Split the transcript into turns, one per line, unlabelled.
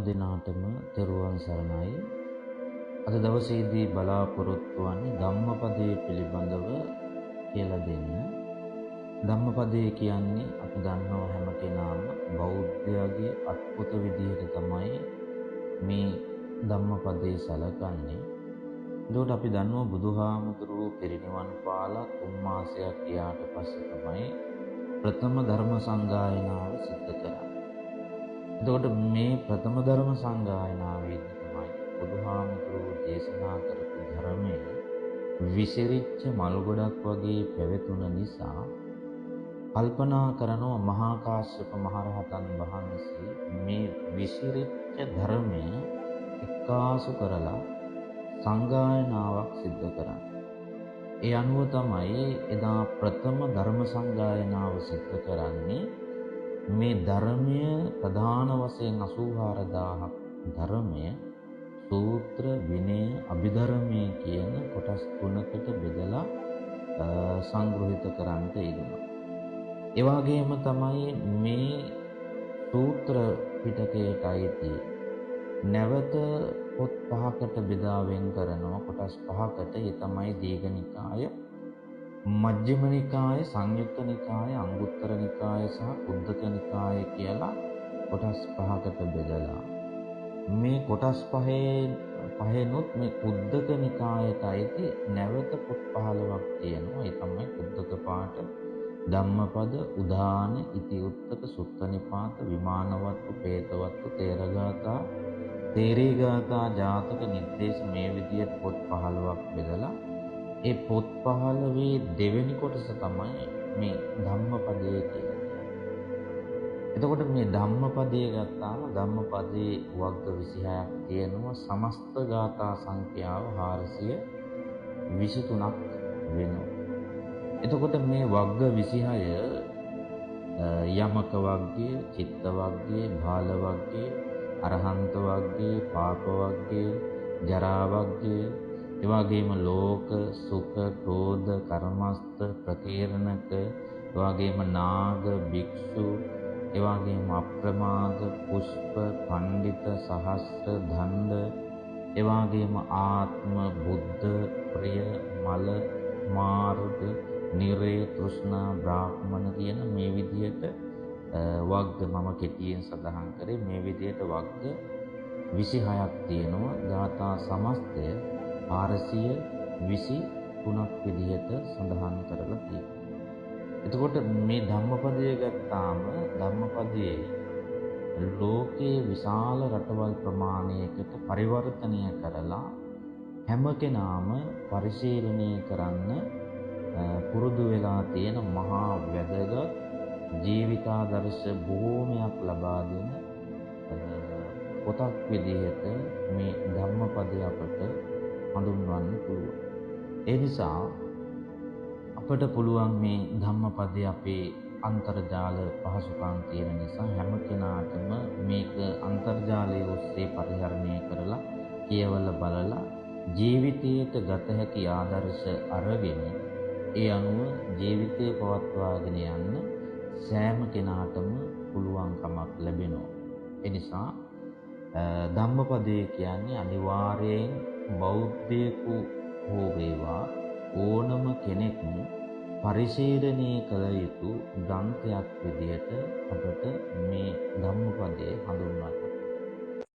දිනාටම තෙරුවන් සරණයි. අද දවසේදී බලාපොරොත්තු වන්නේ ධම්මපදයේ පිළිබඳව කියලා දෙන්න. ධම්මපදයේ කියන්නේ අපි දන්නවා හැම කෙනාම බෞද්ධයාගේ අත්පොත විදිහට තමයි මේ ධම්මපදයේ සැලකන්නේ. ඒකට අපි දන්නවා බුදුහාමුදුරුවෝ පිරිනිවන් පාලා 3 මාසයක් ගියාට පස්සේ තමයි ප්‍රථම ධර්ම සංගායනාව සිද්ධ කරන්නේ. එතකොට මේ ප්‍රථම ධර්ම සංගායනාවේදී තමයි බුදුහාමුදුරුවෝ දේශනා කරපු ධර්මය විසිරිච්ච මල් ගොඩක් වගේ පැවතුන නිසා කල්පනා කරනවා මහා කාශ්‍යප මහරහතන් වහන්සේ මේ විසිරිච්ච ධර්මය එක්කාසු කරලා සංගායනාවක් සිද්ධ කරන්නේ. ඒ අනුව තමයි එදා ප්‍රථම ධර්ම සංගායනාව සිද්ධ කරන්නේ. මේ ධර්මය ප්‍රධාන වශයෙන් 84000ක් ධර්මය සූත්‍ර විනය අභිධර්මය කියන කොටස් තුනකට බෙදලා සංග්‍රහිත කරන්නට යෙදුණා. ඒ වගේම තමයි මේ සූත්‍ර පිටකයට අයිති නැවත පොත් 5කට බෙදා වෙන් කරනවා කොටස් 5කට. ඒ තමයි දීඝනිකාය, මජ්ක්‍ධිම නිකාය, සංයුක්ත නිකාය, අංගුත්තර නිකාය සහ කුද්දක නිකාය කියලා කොටස් 5කට බෙදලා මේ කොටස් පහෙනුත් මේ කුද්දක නිකායට අයිති නැවත පොත් 15ක් තියෙනවා. ඒ තමයි කුද්දක පාඨ, ධම්මපද, උදාන, ඉතිඋත්තක, සුත්ත නිපාත, විමානවත්තු, පේතවත්තු, තේරගාථා, තේරීගාථා, ජාතක, නිද්දේශ මේ විදිහට පොත් 15ක් බෙදලා ඒ පොත් 15 දෙවෙනි කොටස තමයි මේ ධම්මපදයේ කියලා කියන්නේ. එතකොට මේ ධම්මපදයේ ගත්තාම ධම්මපදයේ වර්ග 26ක් තියෙනවා. සමස්ත ගාථා සංඛ්‍යාව 423ක් වෙනවා. එතකොට මේ වර්ග 26 යමක වර්ගය, චිත්ත වර්ගය, බාල වර්ගය, අරහන්ත වර්ගය, පාප වර්ගය, ජරා වර්ගය, ඒ වගේම ලෝක, සුඛ, ක්‍රෝධ, කර්මස්ත, ප්‍රකීර්ණක, ඒ වගේම නාග, භික්ෂු, ඒ වගේම අප්‍රමාද, පුෂ්ප, පණ්ඩිත, සහස්‍ර, දණ්ඩ, ඒ වගේම ආත්ම, බුද්ධ, ප්‍රිය, මල, මාර්ග, නිරේ, තෘෂ්ණා, බ්‍රාහ්මණ කියන මේ විදිහට වර්ග මම කෙටියෙන් සඳහන් කරේ. මේ විදිහට වර්ග 26ක් තියෙනවා. ගාථා සමස්තය 423ක් විදිහට සඳහන් කරලා තියෙනවා. එතකොට මේ ධම්මපදය ගත්තාම ධම්මපදයේ ලෝකයේ විශාල රටවල් ප්‍රමාණයකට පරිවර්තනය කරලා හැම කෙනාම පරිශීලනය කරන්න පුරුදු වෙලා තියෙන මහා වැදගත් ජීවිතාදර්ශ බොහෝමයක් ලබා දෙන පොතක් විදිහට මේ ධම්මපදය අපට හඳුන්වන්න පුළුවන්. ඒ නිසා අපට පුළුවන් මේ ධම්මපදය අපේ අන්තර්ජාල පහසුකම් තියෙන නිසා හැම කෙනාටම මේක අන්තර්ජාලයේ ඔස්සේ පරිහරණය කරලා කියවලා බලලා ජීවිතයට ගත හැකි ආදර්ශ අරගෙන ඒ අනුව ජීවිතය පවත්වාගෙන යන්න සෑම කෙනාටම පුළුවන්කමක් ලැබෙනවා. ඒ නිසා ධම්මපදය කියන්නේ අනිවාර්යයෙන් බෞද්ධයෙකු හෝ වේවා ඕනම කෙනෙක් පරිශීලනය කළ යුතු ග්‍රන්ථයක් විදිහට අපට මේ ධම්මපදය හඳුන්වන්න